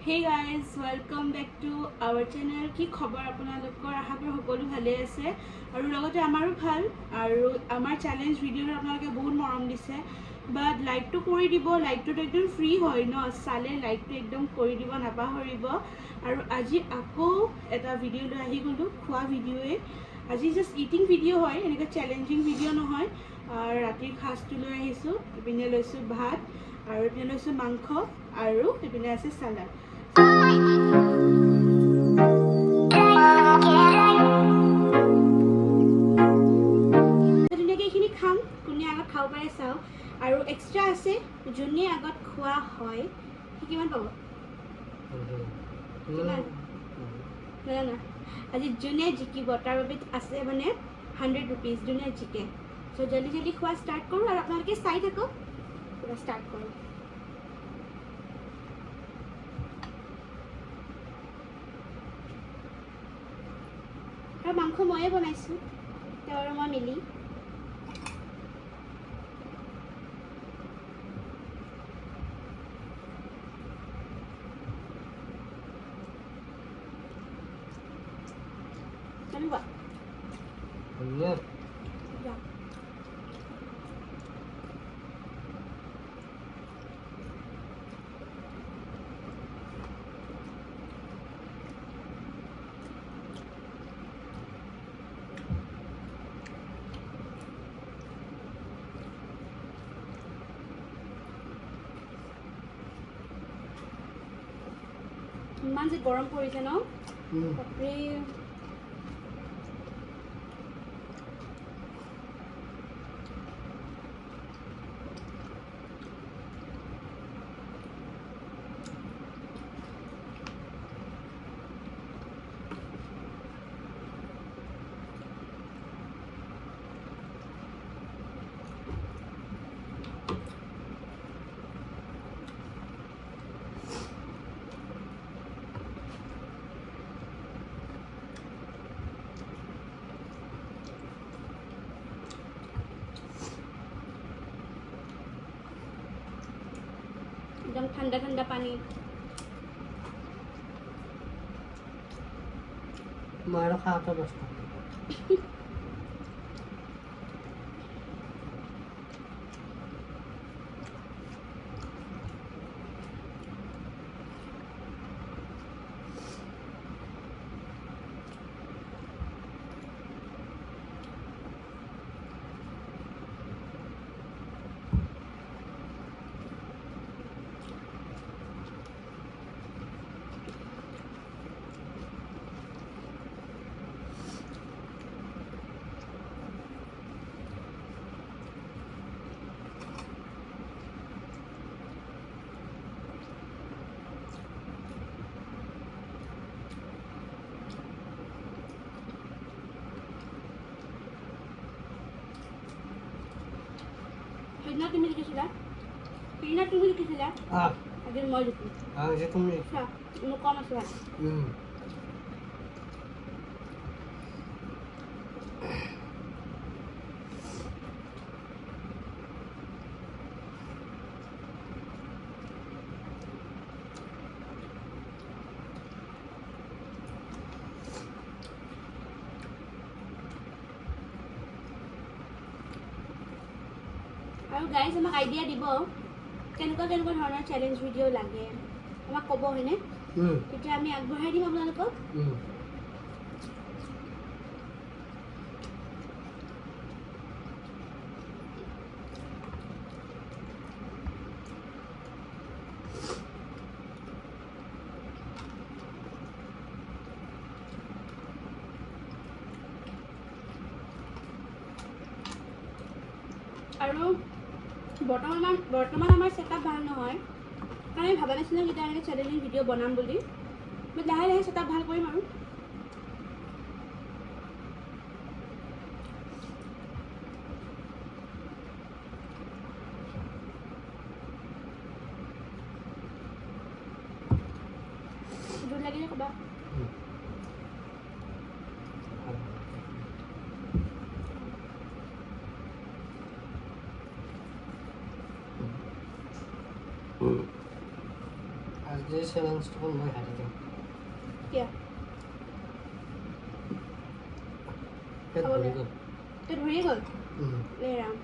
Hey guys, welcome back to our channel. কি খবৰ আপোনালোকৰ? আশা কৰো সকলো ভালে আছে আৰু লগতে আমাৰো ভাল আৰু আমাৰ চ্যালেঞ্জ ভিডিঅ'ত আপোনালোকে বহুত মৰম দিছে বাট লাইকটো কৰি দিব লাইকটো একদম ফ্ৰী হয় ন চালে লাইকটো একদম কৰি দিব নাপাহৰিব আৰু আজি আকৌ এটা ভিডিঅ' লৈ আহি গলো খোৱা ভিডিঅ'য়ে আজি জাস্ট ইটিং ভিডিঅ' হয় এনেকৈ চ্যালেঞ্জিং ভিডিঅ' নহয় ৰাতিৰ খাজটো লৈ আহিছো ইপিনে লৈছো ভাত আৰু ইপিনে লৈছো মাংস আৰু ইপিনে আছে সালাড ধুনীয়াকৈ খাম কোনে আগত খাব পাৰে চাওঁ আৰু এক্সট্ৰা আছে যোনে আগত খোৱা হয় সি কিমান পাব না আজি যোনে জিকিব তাৰ বাবে আছে মানে 100 rupees যোনে জিকে সো জলদি জলদি খোৱা ষ্টাৰ্ট কৰোঁ আৰু আপোনালোকে চাই থাকক পুৰা ষ্টাৰ্ট কৰোঁ আৰু মাংস ময়ে বনাইছোঁ তেওঁ আৰু মই মিলি কেনেকুৱা ইমান যে গৰম পৰিছে ন বাপৰে एकदम ठंडा ठंडा पानी मारो खाता बस Pina তুমি লিখিছিলা Pina তুমি লিখিছিলা আজি মই লিখি যে তুমি আচ্ছা মোক কম আছে আৰু গাইজ আমাক আইডিয়া দিব কেনেকুৱা ধৰণৰ চ্যালেঞ্জ ভিডিঅ' লাগে আমাক ক'ব হয়নে তেতিয়া আমি আগবঢ়াই দিম আপোনালোকক আৰু বৰ্তমান আমাৰ সেটআপ ভাল নহয় কাৰণ আমি ভাবা নাছিলো যে এনেকৈ চ্যালেঞ্জিং ভিডিঅ' বনাম বুলি মই লাহে লাহে সেটআপ ভাল কৰিম আৰু জোৰ লাগিলে ক'বা आज চেলেঞ্জটো মই হাৰি যাম কিয় পেট ভৰি গ'ল পেট ভৰি গ'ল উম। এ ৰাম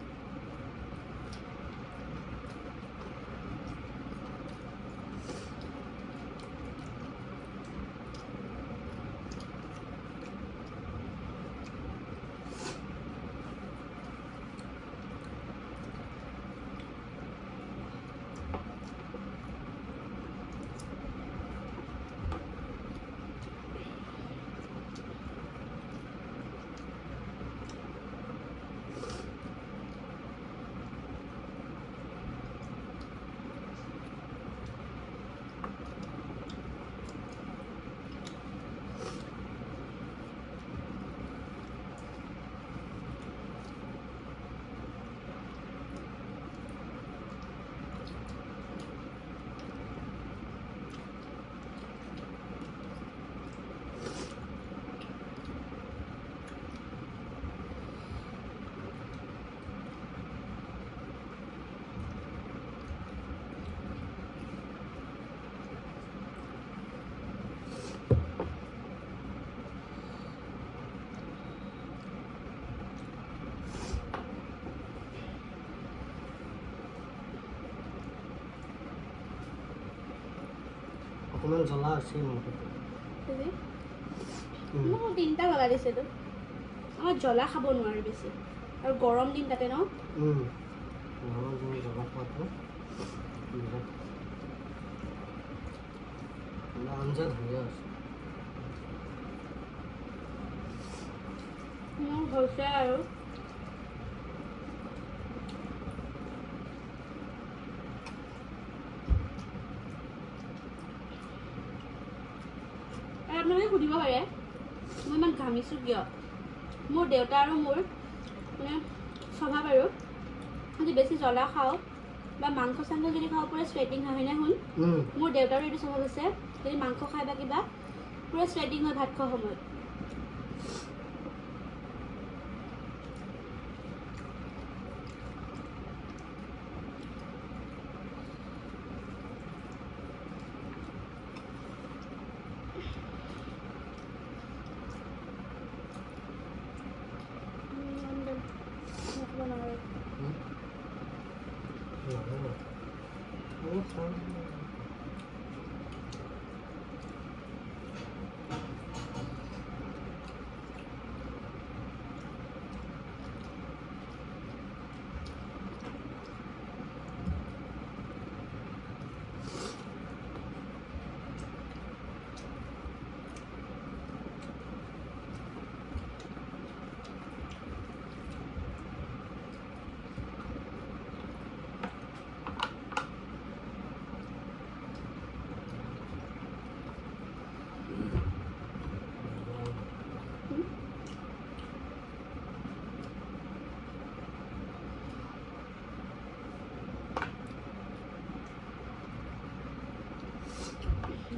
অকণমান জ্বলা আছে মোৰ মোক 3টা জ্বলা দিছেতো আমাৰ জ্বলা খাব নোৱাৰে বেছি আৰু গৰম দিন তাতে ন গৰম দিন জ্বলা খোৱাটো বিৰাট আঞ্জা ধুনীয়া আছে মোৰ হৈছে আৰু আপোনালোকে সুধিব পাৰে মই ইমান ঘামিছোঁ কিয় মোৰ দেউতা আৰু মোৰ মানে স্বভাৱ আৰু যদি বেছি জ্বলা খাওঁ বা মাংস চাংস যদি খাওঁ পুৰা স্ৱেটিং হয় হয়নে শুন মোৰ দেউতাৰো এইটো স্বভাৱ আছে যদি মাংস খাই বা কিবা পুৰা স্ৱেটিং হয় ভাত খোৱা সময়ত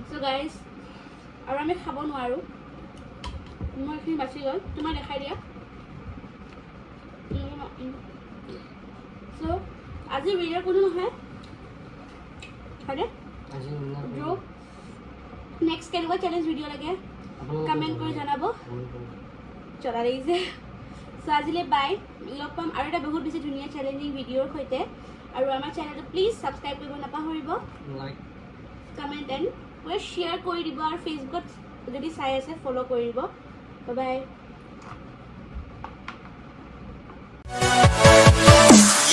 So guys, আৰু আমি খাব নোৱাৰো মই এইখিনি বাচি গ'ল তোমাক দেখাই দিয়া So আজি ভিডিঅ' কোনো নহয় হয়নে ব্ৰো নেক্সট কেনেকুৱা চেলেঞ্জ ভিডিঅ' লাগে কমেণ্ট কৰি জনাব জ্বলা লাগিছে So আজিলৈ বাই লগ পাম আৰু এটা বহুত বেছি ধুনীয়া চেলেঞ্জিং ভিডিঅ'ৰ সৈতে আৰু আমাৰ চেনেলটো প্লিজ ছাবস্ক্ৰাইব কৰিব নাপাহৰিব লাইক কমেণ্ট এণ্ড শ্বেয়াৰ কৰি দিব আৰু ফেচবুকত যদি চাই আছে ফ'ল' কৰি দিব বাই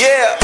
Yeah.